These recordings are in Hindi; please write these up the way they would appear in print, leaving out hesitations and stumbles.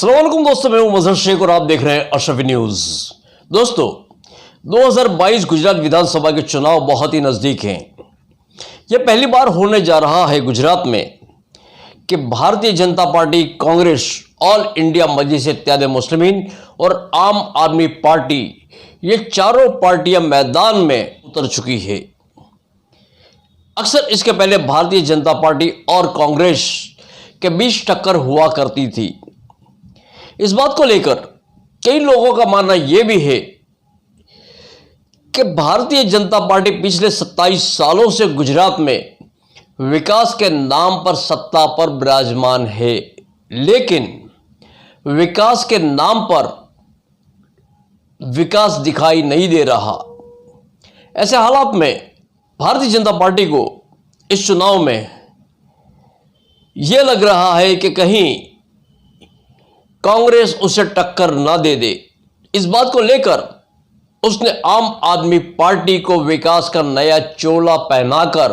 अस्सलाम वालेकुम दोस्तों, मैं हूं मजहर शेख और आप देख रहे हैं अशरफी न्यूज। दोस्तों, 2022 गुजरात विधानसभा के चुनाव बहुत ही नज़दीक हैं। यह पहली बार होने जा रहा है गुजरात में कि Bharatiya Janata party, Congress, all India मजलिस इत्तेहाद मुस्लिमीन और आम आदमी पार्टी, ये चारों पार्टियां मैदान में उतर चुकी है। अक्सर इसके पहले भारतीय जनता पार्टी और कांग्रेस के बीच टक्कर हुआ करती थी। इस बात को लेकर कई लोगों का मानना यह भी है कि भारतीय जनता पार्टी पिछले 27 सालों से गुजरात में विकास के नाम पर सत्ता पर विराजमान है, लेकिन विकास के नाम पर विकास दिखाई नहीं दे रहा। ऐसे हालात में भारतीय जनता पार्टी को इस चुनाव में यह लग रहा है कि कहीं कांग्रेस उसे टक्कर ना दे दे। इस बात को लेकर उसने आम आदमी पार्टी को विकास का नया चोला पहनाकर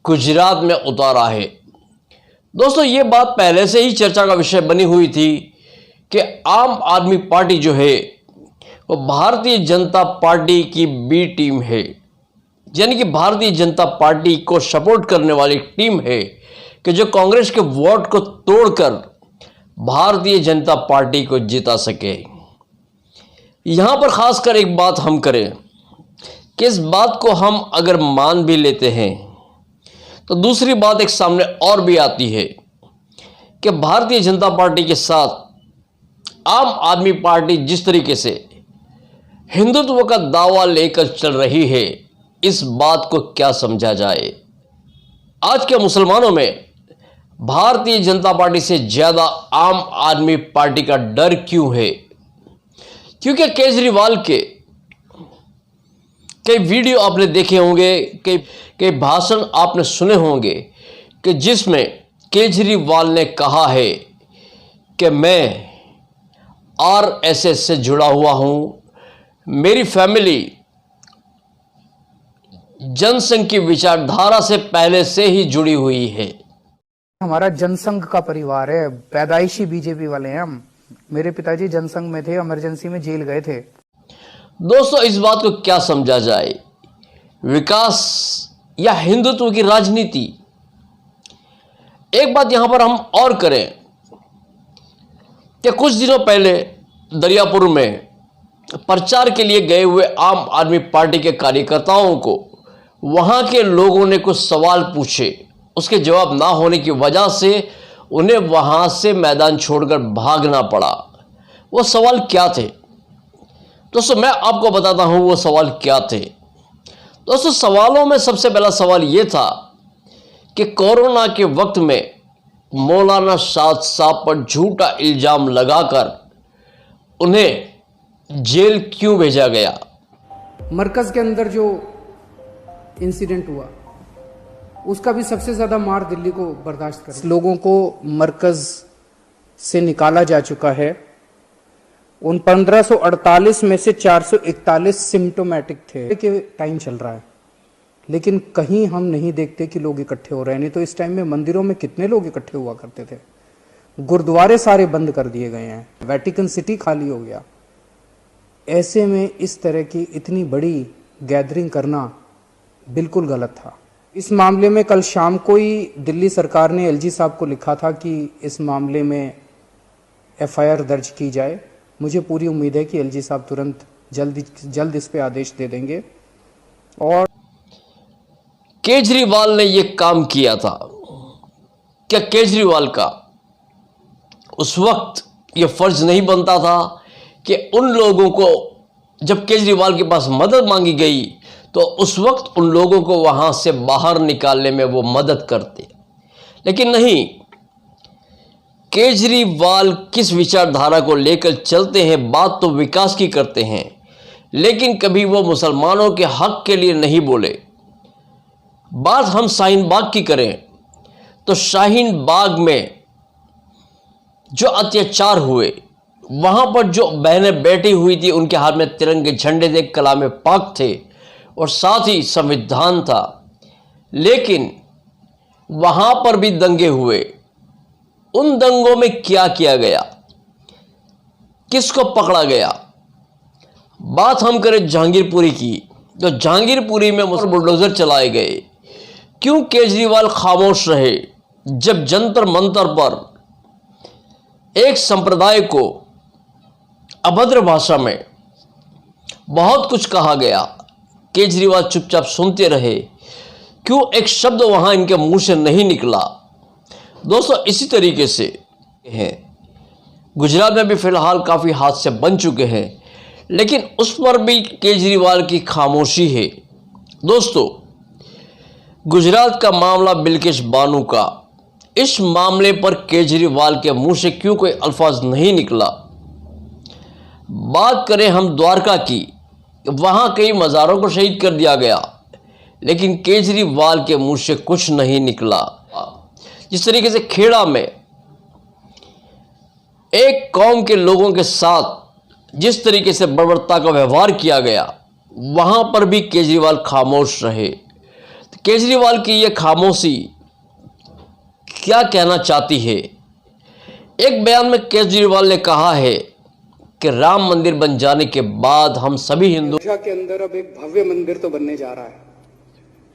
गुजरात में उतारा है। दोस्तों, ये बात पहले से ही चर्चा का विषय बनी हुई थी कि आम आदमी पार्टी जो है वो भारतीय जनता पार्टी की बी टीम है, यानी कि भारतीय जनता पार्टी को सपोर्ट करने वाली टीम है कि जो कांग्रेस के वोट को तोड़कर भारतीय जनता पार्टी को जिता सके। यहां पर खासकर एक बात हम करें कि इस बात को हम अगर मान भी लेते हैं तो दूसरी बात एक सामने और भी आती है कि भारतीय जनता पार्टी के साथ आम आदमी पार्टी जिस तरीके से हिंदुत्व का दावा लेकर चल रही है, इस बात को क्या समझा जाए। आज के मुसलमानों में भारतीय जनता पार्टी से ज्यादा आम आदमी पार्टी का डर क्यों है? क्योंकि केजरीवाल के कई वीडियो आपने देखे होंगे, कई भाषण आपने सुने होंगे कि जिसमें केजरीवाल ने कहा है कि मैं आरएसएस से जुड़ा हुआ हूं, मेरी फैमिली जनसंघ की विचारधारा से पहले से ही जुड़ी हुई है। हमारा जनसंघ का परिवार है, पैदाइशी बीजेपी वाले हैं हम। मेरे पिताजी जनसंघ में थे, इमरजेंसी में जेल गए थे। दोस्तों, इस बात को क्या समझा जाए, विकास या हिंदुत्व की राजनीति? एक बात यहां पर हम और करें कि कुछ दिनों पहले दरियापुर में प्रचार के लिए गए हुए आम आदमी पार्टी के कार्यकर्ताओं को वहां के लोगों ने कुछ सवाल पूछे, उसके जवाब ना होने की वजह से उन्हें वहां से मैदान छोड़कर भागना पड़ा। वो सवाल क्या थे दोस्तों, मैं आपको बताता हूं वो सवाल क्या थे। दोस्तों, सवालों में सबसे पहला सवाल ये था कि कोरोना के वक्त में मौलाना शाद साहब पर झूठा इल्जाम लगाकर उन्हें जेल क्यों भेजा गया। मरकज के अंदर जो इंसिडेंट हुआ उसका भी सबसे ज्यादा मार दिल्ली को बर्दाश्त कर, लोगों को मरकज से निकाला जा चुका है। उन 1548 में से 441 सिम्टोमेटिक थे कि टाइम चल रहा है, लेकिन कहीं हम नहीं देखते कि लोग इकट्ठे हो रहे हैं। नहीं तो इस टाइम में मंदिरों में कितने लोग इकट्ठे हुआ करते थे। गुरुद्वारे सारे बंद कर दिए गए हैं, वेटिकन सिटी खाली हो गया। ऐसे में इस तरह की इतनी बड़ी गैदरिंग करना बिल्कुल गलत था। इस मामले में कल शाम को ही दिल्ली सरकार ने एलजी साहब को लिखा था कि इस मामले में एफआईआर दर्ज की जाए। मुझे पूरी उम्मीद है कि एलजी साहब तुरंत जल्द इस पे आदेश दे देंगे। और केजरीवाल ने यह काम किया था। क्या केजरीवाल का उस वक्त यह फर्ज नहीं बनता था कि उन लोगों को, जब केजरीवाल के पास मदद मांगी गई तो उस वक्त उन लोगों को वहां से बाहर निकालने में वो मदद करते? लेकिन नहीं, केजरीवाल किस विचारधारा को लेकर चलते हैं, बात तो विकास की करते हैं, लेकिन कभी वो मुसलमानों के हक के लिए नहीं बोले। बात हम शाहीन बाग की करें तो शाहीन बाग में जो अत्याचार हुए, वहां पर जो बहनें बैठी हुई थी, उनके हाथ में तिरंगे झंडे थे, कलामे पाक थे और साथ ही संविधान था, लेकिन वहां पर भी दंगे हुए। उन दंगों में क्या किया गया? किसको पकड़ा गया। बात हम करें जहांगीरपुरी की, तो जहांगीरपुरी में बुलडोजर चलाए गए। क्यों केजरीवाल खामोश रहे जब जंतर मंतर पर एक संप्रदाय को अभद्र भाषा में बहुत कुछ कहा गया? केजरीवाल चुपचाप सुनते रहे। क्यों एक शब्द वहां इनके मुंह से नहीं निकला? दोस्तों, इसी तरीके से हैं गुजरात में भी फिलहाल काफ़ी हादसे बन चुके हैं, लेकिन उस पर भी केजरीवाल की खामोशी है। दोस्तों, गुजरात का मामला बिल्किस बानो का, इस मामले पर केजरीवाल के मुंह से क्यों कोई अल्फाज नहीं निकला? बात करें हम द्वारका की, वहां कई मज़ारों को शहीद कर दिया गया, लेकिन केजरीवाल के मुंह से कुछ नहीं निकला। जिस तरीके से खेड़ा में एक कौम के लोगों के साथ जिस तरीके से बर्बरता का व्यवहार किया गया, वहां पर भी केजरीवाल खामोश रहे। तो केजरीवाल की यह खामोशी क्या कहना चाहती है? एक बयान में केजरीवाल ने कहा है कि राम मंदिर बन जाने के बाद हम सभी हिंदू अयोध्या के अंदर अब एक भव्य मंदिर तो बनने जा रहा है।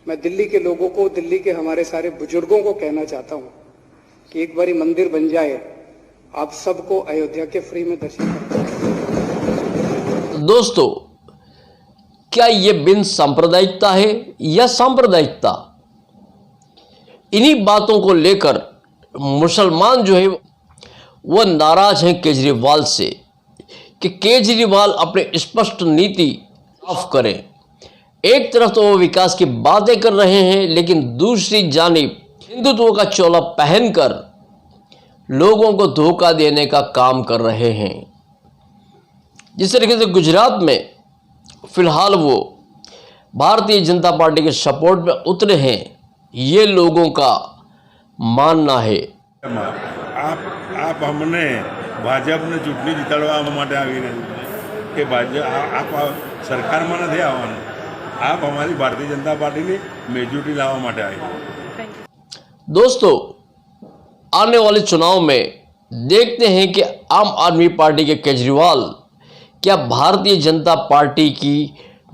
मैं दिल्ली के लोगों को, दिल्ली के हमारे सारे बुजुर्गों को कहना चाहता हूं कि एक बारी मंदिर बन जाए, आप सबको अयोध्या के फ्री में दर्शन करें। दोस्तों, क्या यह बिन सांप्रदायिकता है या सांप्रदायिकता? इन्हीं बातों को लेकर मुसलमान जो है वो नाराज हैं केजरीवाल से कि केजरीवाल अपने स्पष्ट नीति साफ करें। एक तरफ तो वो विकास की बातें कर रहे हैं, लेकिन दूसरी जानिब हिंदुत्व का चोला पहनकर लोगों को धोखा देने का काम कर रहे हैं। जिस तरीके से गुजरात में फिलहाल वो भारतीय जनता पार्टी के सपोर्ट में उतरे हैं, ये लोगों का मानना है। आप हमने ભાજપને ચૂંટણી જીતાડવા માટે આવી રહ્યું કે ભાજપ સરકારમાં નથી આવવાનું, आप हमारी भारतीय जनता पार्टी ने मेजोरिटी लावा માટે आई। दोस्तों, आने वाले चुनाव में देखते हैं कि आम आदमी पार्टी के केजरीवाल क्या भारतीय जनता पार्टी की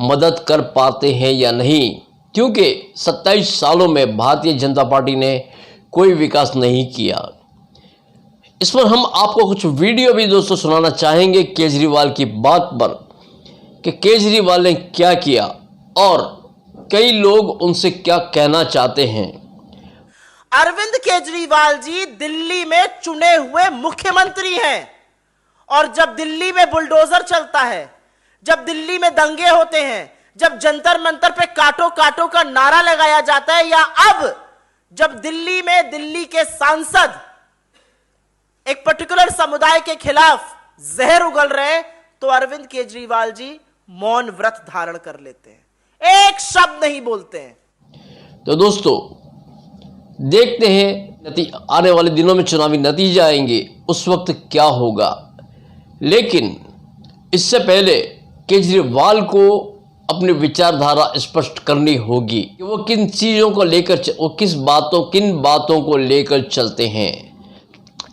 मदद कर पाते हैं या नहीं, क्योंकि 27 सालों में भारतीय जनता पार्टी ने कोई विकास नहीं किया। इस पर हम आपको कुछ वीडियो भी दोस्तों सुनाना चाहेंगे केजरीवाल की बात पर कि केजरीवाल ने क्या किया और कई लोग उनसे क्या कहना चाहते हैं। अरविंद केजरीवाल जी दिल्ली में चुने हुए मुख्यमंत्री हैं, और जब दिल्ली में बुलडोजर चलता है, जब दिल्ली में दंगे होते हैं, जब जंतर मंतर पे काटो काटो का नारा लगाया जाता है, या अब जब दिल्ली में दिल्ली के सांसद एक पर्टिकुलर समुदाय के खिलाफ जहर उगल रहे हैं, तो अरविंद केजरीवाल जी मौन व्रत धारण कर लेते हैं, एक शब्द नहीं बोलते हैं। तो दोस्तों, देखते हैं आने वाले दिनों में चुनावी नतीजे आएंगे, उस वक्त क्या होगा। लेकिन इससे पहले केजरीवाल को अपनी विचारधारा स्पष्ट करनी होगी कि वो किन चीज़ों को लेकर, वो किन बातों को लेकर चलते हैं।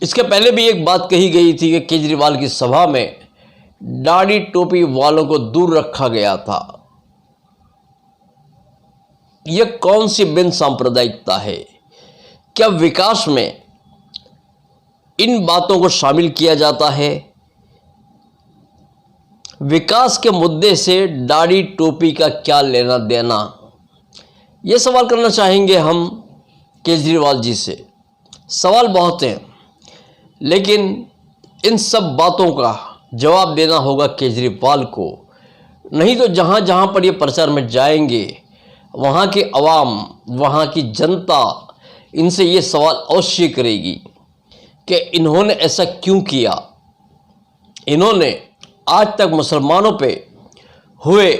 इसके पहले भी एक बात कही गई थी कि केजरीवाल की सभा में दाढ़ी टोपी वालों को दूर रखा गया था। यह कौन सी बिन सांप्रदायिकता है? क्या विकास में इन बातों को शामिल किया जाता है? विकास के मुद्दे से दाढ़ी टोपी का क्या लेना देना? यह सवाल करना चाहेंगे हम केजरीवाल जी से। सवाल बहुत हैं, लेकिन इन सब बातों का जवाब देना होगा केजरीवाल को। नहीं तो जहाँ जहाँ पर ये प्रचार में जाएंगे, वहाँ की आवाम, वहाँ की जनता इनसे ये सवाल अवश्य करेगी कि इन्होंने ऐसा क्यों किया। इन्होंने आज तक मुसलमानों पे हुए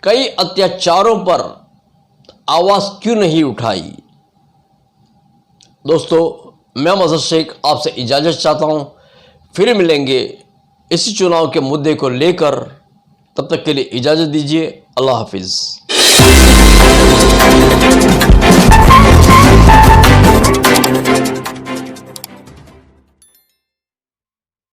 कई अत्याचारों पर आवाज़ क्यों नहीं उठाई। दोस्तों, मैं मजहर शेख आपसे इजाज़त चाहता हूँ। फिर मिलेंगे इसी चुनाव के मुद्दे को लेकर। तब तक के लिए इजाज़त दीजिए। अल्लाह हाफिज़।